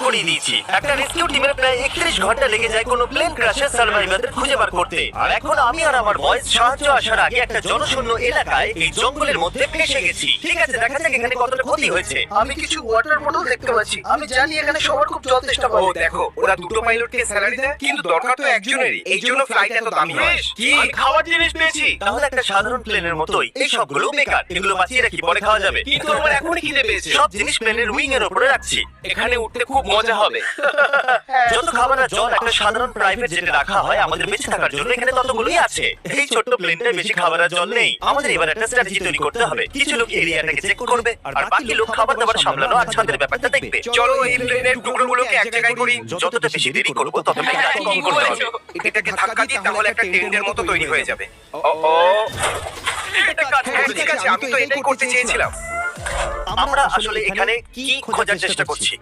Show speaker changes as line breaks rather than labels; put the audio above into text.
করিয়ে দিয়েছি। একটা রেস্কিউ টিমের প্রায় 31 ঘন্টা লেগে যায় কোনো প্লেন ক্র্যাশের সার্ভাইভারদের খুঁজে বার করতে। আর এখন আমি আর আমার বয়েজ সাহায্য আসার আগে একটা জনশূন্য এলাকায় এই জঙ্গলের মধ্যে ফেসে গেছি। ঠিক আছে, দেখা যাক এখানে কতটা ক্ষতি হয়েছে।
আমি কিছু ওয়াটার বোতল দেখতে পাচ্ছি। আমি জানি এখানে সবার খুব জল তেষ্টা
ও
পাবে।
দেখো, ওরা দুটো পাইলটকে স্যালারি দেয়, কিন্তু দরকার তো একজনেরই। এই জন্য ফ্লাইট এত দামি হয়।
কি খাওয়ার জিনিস পেয়েছি? তাহলে একটা সাধারণ প্লেনের মতোই এই সবগুলো বেকার। এগুলো বাঁচিয়ে রাখি, পরে খাওয়া যাবে।
কিন্তু আমার এখনই খিদে পেয়েছে।
সব জিনিস প্লেনের উইং এর উপরে রাখছি।
এখানে উঠতে খুব মজা হবে।
যত খাবার আর জল একটা সাধারণ প্রাইভেট জেটে রাখা হয় আমাদের বেঁচে থাকার জন্য, এখানে ততগুলোই আছে। এই ছোট্ট প্লেনটায় বেশি খাবার আর জল নেই। আমাদের এবার একটা স্ট্র্যাটেজি তৈরি করতে হবে। কিছু লোক এরিয়াটাকে চেক করবে আর বাকি লোক খাবার দাবার সামলানো আর ছাদের ব্যাপারটা দেখবে।
চলো এই প্লেনের টুকরোগুলোকে এক জায়গায় করি।
যতটা বেশি দেরি করবো ততটাই কাজ কম
ঠিক
করতে
বলেছো।
হবে।
এটাকে ধাক্কা দিই, তাহলে একটা টেন্টের মতো তৈরি হয়ে যাবে। ও
এটা কাজ
হ্যাঁ,
করছে।
ঠিক আছে, আমি তো এটাই করতে চেয়েছিলাম।
আমরা আসলে এখানে কি খোঁজার চেষ্টা করছি?